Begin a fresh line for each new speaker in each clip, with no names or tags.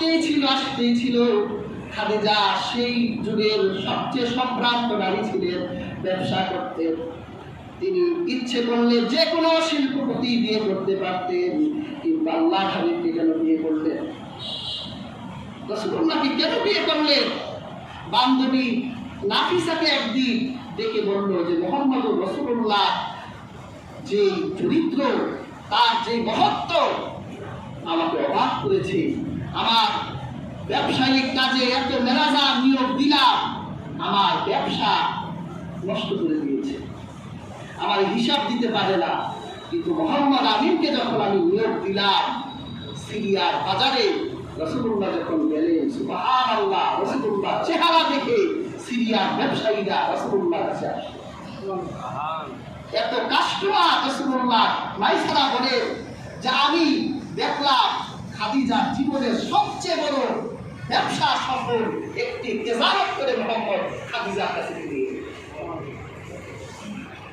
আসতেই ছিল। খাদিজা সেই যুগের সবচেয়ে সম্ভ্রান্ত নারী ছিলেন, ব্যবসা করতেন। তিনি ইচ্ছে করলে যে কোনো শিল্পপতি বিয়ে করতে পারতেন, কিন্তু আল্লাহ হাবিবকে কেন বিয়ে করলেন? রাসূলুল্লাহকে কেন বিয়ে করলেন? বান্ধবী নাফিসাকে একদিন ডেকে বলল যে মুহাম্মদুর রাসূলুল্লাহ যে চরিত্র, তার যে মহত্ব আমাকে অবাক করেছে। আমার ব্যবসায়িক কাজে এত ম্যানেজার নিয়োগ দিলাম, আমার ব্যবসা নষ্ট করে দিয়েছে, আমার হিসাব দিতে পারে না। কিন্তু মোহাম্মদ আমিনকে যখন আমি নিয়োগ দিলাম সিরিয়ার বাজারে, রাসূলুল্লাহ যখন গেলেন, সুবহানাল্লাহ, রাসূলুল্লাহ চেহারা দেখে সিরিয়ার ব্যবসায়ীরা রাসূলুল্লাহর কাছে আসে। এত কাস্টমার রাসূলুল্লাহ মাইসারা বলে যে আমি দেখলাম খাদিজার জীবনের সবচেয়ে বড় ব্যবসা সফল একটি তেজারত করে মোহাম্মদ খাদিজার কাছে দিয়ে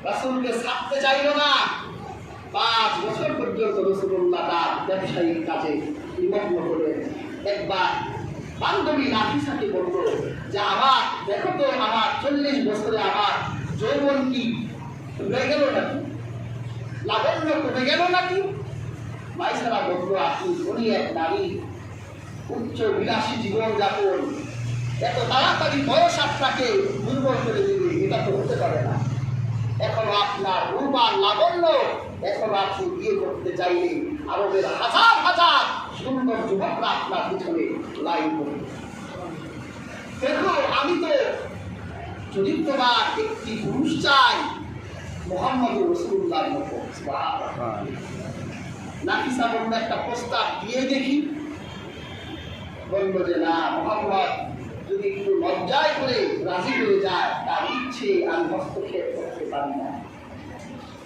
রাসূলকে ছাড়তে চাইল না। 5 বছর পর্যন্ত রাসূলুল্লাহ তার ব্যবসায়িক কাজে নিমগ্ন হলেন। একবার বান্ধবী নাফিসাকে বলল যে আমার দেখো তো, আমার 40 বছরে আমার যৌবন কি কমে গেল নাকি, লাবণ্য কমে গেল নাকি? মাইসারা বলল, আপনি ধনী এক নারী, উচ্চ বিলাসী জীবনযাপন, এত তাড়াতাড়ি বয়স আপনাকে দুর্বল করে দেবে, এটা তো হতে পারে না। এখন আপনার রূপার লাবণ্য, এখন আপনি বিয়ে করতে চাইলে আরবের হাজার হাজার সুন্দর যুবকরা আপনার পিছনে লাইন করবে। দেখো, আমি তো চরিত্রবান একটি পুরুষ চাই, মুহাম্মদুর রাসূলুল্লাহর মতো। নাফিসা বলল, একটা প্রস্তাব দিয়ে দেখি। বলল যে না, মুহাম্মদ যদি একটু লজ্জায় করে রাজি হয়ে যায়, তার ইচ্ছে আমি হস্তক্ষেপ করতে পারি না।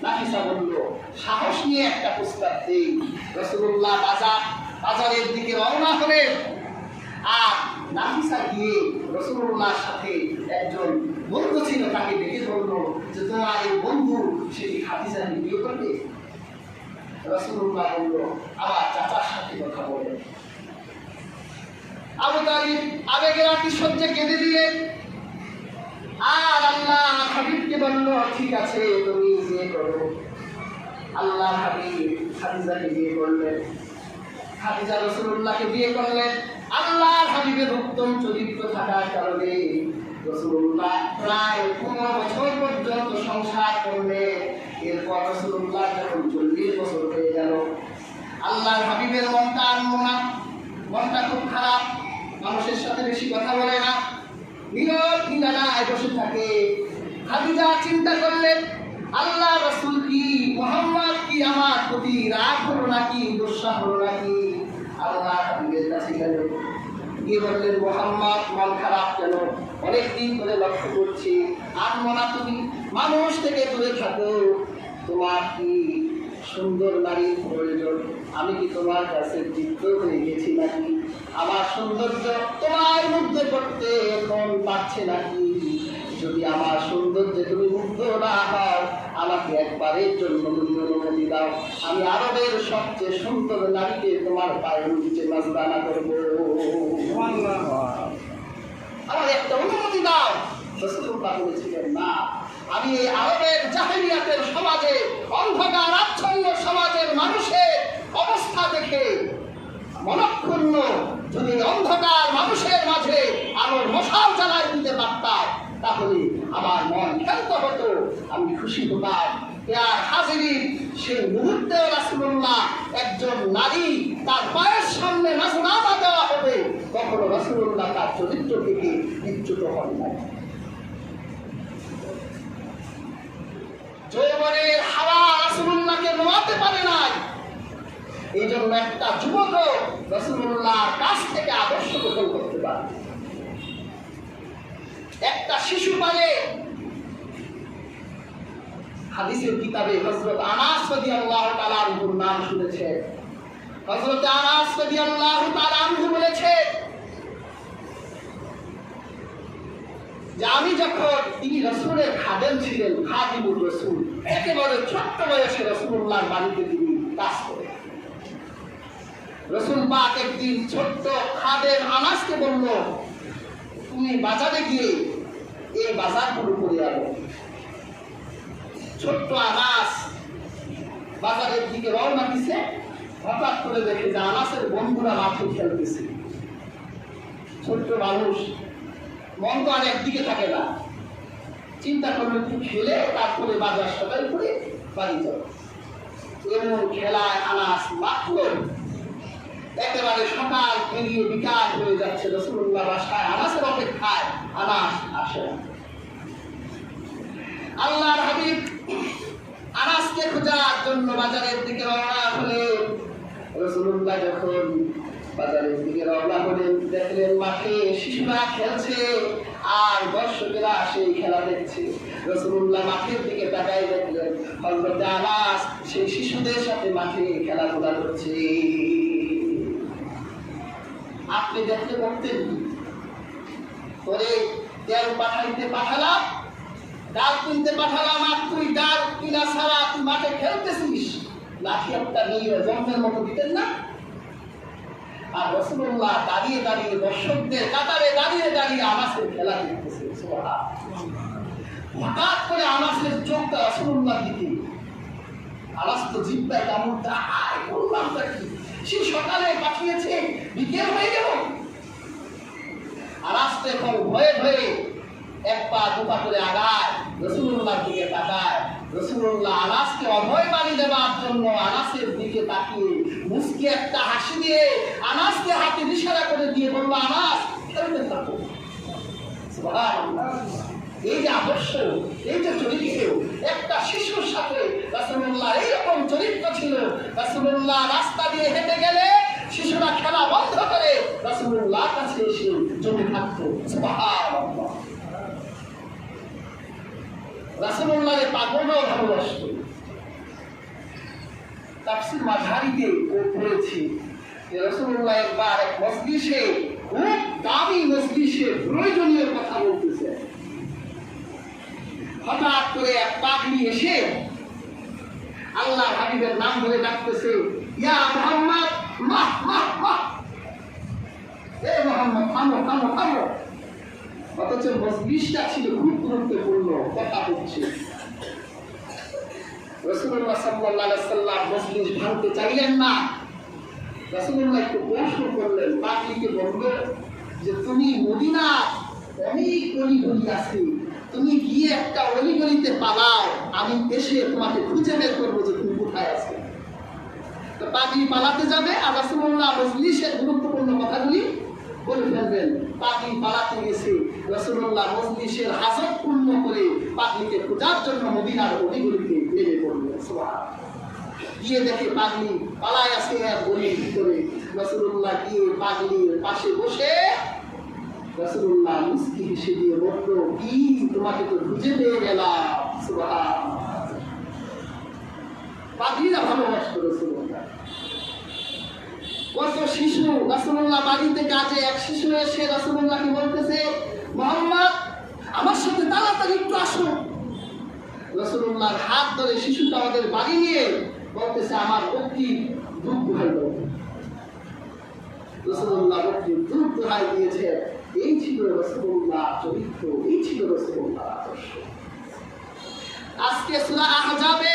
নাফিসা বলল, সাহস নিয়ে একটা প্রস্তাব দেই। রাসূলুল্লাহ বাজারের দিকে রওনা হলেন। আর নাফিসা গিয়ে রাসূলুল্লাহর সাথে একজন বন্ধু ছিল, তাকে ডেকে বলল যে তোমার এই বন্ধু সেটি খাদিজাকে বিয়ে করবে? রাসূলুল্লাহ বলল, আমার চাচার সাথে কথা বলে। আবু তালিব আবেগের আতিশয্যে কেঁদে দিলেন। আর আল্লাহ হাবিবকে বলল, ঠিক আছে, তুমি বিয়ে করো। আল্লাহ হাবিব খাদিজাকে বিয়ে করলেন। খাদিজা রাসূলুল্লাহকে বিয়ে করলেন। আল্লাহ হাবিবের উত্তম চরিত্র থাকার কারণে রাসূলুল্লাহ প্রায় 15 বছর পর্যন্ত সংসার করলেন। এরপর রাসূলুল্লাহ যখন 40 বছর হয়ে গেল, আল্লাহ হাবিবের মনটা আনলো না, মনটা খুব খারাপ, মানুষের সাথে বেশি কথা বলে না, নীরব নিরালায় বসে থাকে। খাদিজা চিন্তা করলেন, আল্লাহ রাসূল কি, মুহাম্মদ কি আমার প্রতি রাগ হলো নাকি, গোসা হলো নাকি? আল্লাহ হাবিবের কাছে গেল, গিয়ে বললেন, মুহাম্মদ মন খারাপ কেন? অনেকদিন ধরে লক্ষ্য করছি আর মনা তুমি মানুষ থেকে দূরে থাকো, তোমার কি সুন্দর নারীর প্রয়োজন? আমি কি তোমার কাছে চিত্ত হয়ে গেছি নাকি? আমার সৌন্দর্য তোমার মধ্যে করতে এখন পারছে নাকি? যদি আমার সৌন্দর্যে তুমি মুগ্ধ না হও, আমাকে একবারের জন্য তুমি অনুমতি দাও, আমি আরবের সবচেয়ে সুন্দর নারীকে তোমার পায়ের নিচে নাজরানা করবো। আমার একটা অনুমতি দাও। রাসূলুল্লাহ বলেছিলেন, না, আমি এই আরবের জাহেলিয়াতের সমাজে, অন্ধকার আচ্ছন্ন সমাজের মানুষের অবস্থা দেখে মনক্ষুণ্ণ, যদি অন্ধকার মানুষের মাঝে আলোর মশাল জ্বালায় দিতে পারতাম, তাহলে আমার মন ক্ষান্ত হতো, আমি খুশি হতাম। আর হাজিরিন, সেই মুহূর্তে রাসূলুল্লাহ একজন নারী তার পায়ের সামনে নাজরানা দেওয়া হবে, কখনো রাসূলুল্লাহ তার চরিত্র থেকে বিচ্যুত হন না। যৌবনের হাওয়া রাসূলুল্লাহকে নোয়াতে পারে নাই। এই জন্য একটা যুবক রাসূলুল্লাহর কাছ থেকে আদর্শ গ্রহণ করতে পারে। একটা শিশু পারে। হাদিসের কিতাবে হযরত আনাস রাদিয়াল্লাহু তাআলা আনহুর নাম শুনেছেন। হযরত আনাস রাদিয়াল্লাহু তাআলা আনহু বলেছেন যে আমি যখন, তিনি রাসূলের খাদেম ছিলেন, খাদিমুর রাসূল, একেবারে ছোট্ট বয়সে রাসূলুল্লাহর বাড়িতে তিনি কাজ করেন। রাসূল পাক একদিন ছোট্ট খাদেম আনাসকে বলল, তুমি বাজারে গিয়ে এই বাজারগুলো করে আনো। ছোট্ট আনাস বাজারের দিকে রওনা দিছে। হঠাৎ করে দেখে যে আনাসের বন্ধুরা মাঠে খেলতেছে। ছোট্ট মানুষ, মন তো আর একদিকে থাকে না, চিন্তা করলো একটু খেলে তারপরে বাজার সদাই করে বাড়ি যাব। এমন খেলায় আনাস মাত্র একেবারে সকাল পেরিয়ে বিকাল হয়ে যাচ্ছে। রাসূলুল্লাহ বাসায় আনাসের অপেক্ষায়, আনাস আসে না। আল্লাহর হাবিব আনাসকে খোঁজার জন্য বাজারের দিকে রওনা হলেন। রাসূলুল্লাহ যখন বাজারের দিকে রওনা হলেন, দেখলেন মাঠে শিশুরা খেলছে আর দর্শকেরা সেই খেলা দেখছে। রাসূলুল্লাহ মাঠের দিকে তাকাই দেখলেন হযরত আনাস সেই শিশুদের সাথে মাঠে খেলাধুলা করছে। আপনি দেখতে পারতেন তোরে তেল পাঠাইতে পাঠালাম, ডাল কিনতে পাঠালাম, আর তুই ডাল কিনা ছাড়া তুই মাঠে খেলতেছিস, লাঠি একটা নিয়ে জন্মের মতো দিতেন না? আর রাসূলুল্লাহ দাঁড়িয়ে দাঁড়িয়ে দর্শকদের কাতারে দাঁড়িয়ে দাঁড়িয়ে আনাসের খেলা দেখতেছে। হঠাৎ করে আনাসের চোখটা রাসূলুল্লাহ দিকে, আনাস তো জিব্বায় কামড় দেয়, বললামটা কি, সে সকালে পাঠিয়েছে বিকেল হয়ে গেল। আনাস তো এখন ভয়ে ভয়ে এক পা দু পা করে আগায়, রাসূলুল্লাহর দিকে তাকায়। রাসূলুল্লাহ আনাসকে অভয় বাণী দেওয়ার জন্য আনাসের দিকে তাকিয়ে মুস্কি একটা হাসি দিয়ে আনাসকে হাতে ইশারা করে দিয়ে বলল, আনাস খেলতে থাকো। সুবহানাল্লাহ। এই যে আদর্শ, এই যে চরিত্র, একটা শিশুর সাথে রাসূলুল্লাহ এইরকম চরিত্র ছিল। রাসূলুল্লাহ রাস্তা দিয়ে হেঁটে গেলে শিশুরা খেলা বন্ধ করে রাসূলুল্লাহ কাছে এসে জমে থাকতো। সুবহানাল্লাহ। রাসূলুল্লাহর পাগলও ভালোবাসত। তাফসীর মাঝারিতে পড়েছি যে রাসূলুল্লাহ একবার এক মজলিসে, খুব দামি মজলিসে প্রয়োজনীয় কথা বলতেছে। হঠাৎ করে এক পাগলি এসে আল্লাহর হাবিবের নাম ধরে ডাকতেছে, ইয়া মুহাম্মদ, মাহ মাহ মাহ, এ মুহাম্মদ থামো থামো থামো। অথচ মজলিসটা ছিল খুব গুরুত্বপূর্ণ, কথা হচ্ছে। রাসূলুল্লাহ সাল্লাল্লাহু আলাইহি ওয়াসাল্লাম মজলিস ভাঙতে চাইলেন না। রাসূলুল্লাহ একটু প্রশ্ন করলেন, পাগলিকে বলল যে তুমি মদিনা অনেক অলিগলি আছে, তুমি গিয়ে একটা অলিগলিতে পালাও, আমি এসে তোমাকে খুঁজে বের করবো যে তুমি কোথায় আছো। তো পাগলি পালাতে যাবে আর রাসূলুল্লাহ মজলিসের গুরুত্বপূর্ণ কথাগুলি বলে ফেলবেন। পাগলি পালাতে গেছে, রাসূলুল্লাহ মজলিসের হাজত পূর্ণ করে পাগলিকে খোঁজার জন্য মদিনার অলিগলিতে নেমে পড়লেন। সুবহানাল্লাহ। গিয়ে দেখে পাগলি পালায় আছে এক গলির ভিতরে। রাসূলুল্লাহ গিয়ে পাগলির পাশে বসে রাসূলুল্লাহ মুস্কি হেসে দিয়ে বলল, কি তোমাকে তো খুঁজে পেয়ে গেলাম। সুবহানাল্লাহ। পাগলিরা ভালোবাসত রাসূলুল্লাহ। কত শিশু রাসূলুল্লাহ বাড়িতে কাজে, এক শিশু এসে রাসূলুল্লাহকে বলতেছে, মুহাম্মদ আমার সাথে তাড়াতাড়ি একটু আসো। রাসূলুল্লাহর হাত ধরে শিশুটা আমাদের বাড়ি নিয়ে বলতেছে, আমার পক্ষী দুধ দোহাই দাও। রাসূলুল্লাহ পক্ষী দুধ দোহাই দিয়েছে। এই ছিল রাসূলুল্লাহ চরিত্র, এই ছিল রাসূলুল্লাহ আদর্শ। আজকে সূরা আহজাবে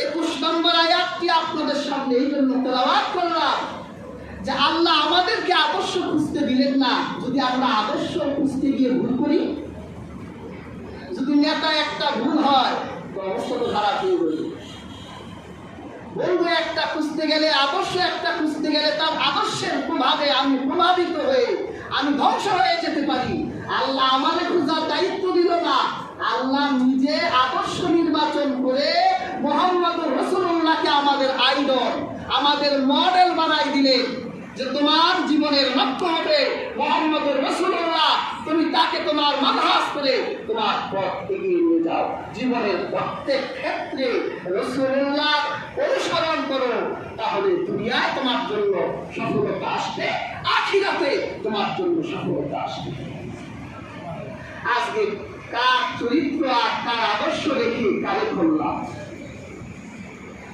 21 নম্বর আয়াতটি আপনাদের সামনে এই জন্য তেলাওয়াত করলাম যে আল্লাহ আমাদেরকে আদর্শ খুঁজতে দিলেন না যদি আমরা আদর্শ খুঁজতে গিয়ে ভুল করি। যদি নেতা একটা ভুল হয় তো অবস্থা তো খারাপ হয়ে গেল। বন্ধু একটা খুঁজতে গেলে, আদর্শ একটা খুঁজতে গেলে তার আদর্শের প্রভাবে আমি প্রভাবিত হয়ে আমি ধ্বংস হয়ে যেতে পারি। আল্লাহ আমাদের খোঁজার দায়িত্ব দিল না, আল্লাহ নিজে আদর্শ নির্বাচন করে মুহাম্মদুর রাসূলুল্লাহকে আমাদের আইডল, আমাদের মডেল বানাই দিলেন যে তোমার জীবনের লক্ষ্য হবে মুহাম্মদুর রাসূলুল্লাহ, তুমি তাকে তোমার মানহাজ করে তোমার পথ এগিয়ে নিয়ে যাও। জীবনের প্রত্যেক ক্ষেত্রে রাসূলুল্লাহ অনুসরণ করো, তাহলে দুনিয়ায় তোমার জন্য সফলতা আসবে, আখিরাতে তোমার জন্য সফলতা আসবে। আজকে কার চরিত্র আর কার আদর্শ রেখে কারে করলাম,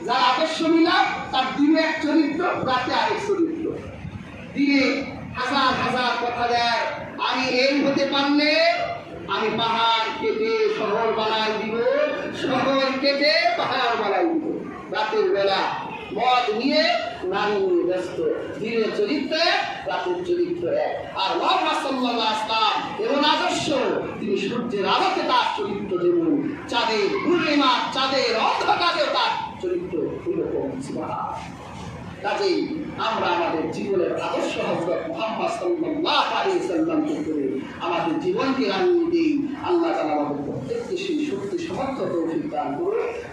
যার আদর্শ নিলাম তার দিনে এক চরিত্র, রাতে আরেক চরিত্র। দিনে হাজার হাজার কথা দেয়, আমি এই হতে পারলে আমি পাহাড় কেটে শহর বানাই দিব, শহর কেটে পাহাড় বানাই দিব। রাতের বেলা মদ নিয়ে নারী নিয়ে ব্যস্ত, দিনের চরিত্রে রাতের চরিত্র এক। আর মুহাম্মদ সাল্লাল্লাহু আলাইহি ওয়াসাল্লাম এমন আদর্শ, তিনি সূর্যের আলোতে তার চরিত্র যেমন, চাঁদের পূর্ণিমা চাঁদের অন্ধকারেও তার চরিত্র এরকম। কাজেই আমরা আমাদের জীবনের আদর্শ হযরত মুহাম্মদ সাল্লাল্লাহু আলাইহি ওয়াসাল্লামকে করে আমাদের জীবনকে রাঙিয়ে দিই। আল্লাহ তাআলা আমাদের প্রত্যেককে সেই শক্তি সমর্থ তৌফিক দান করুন।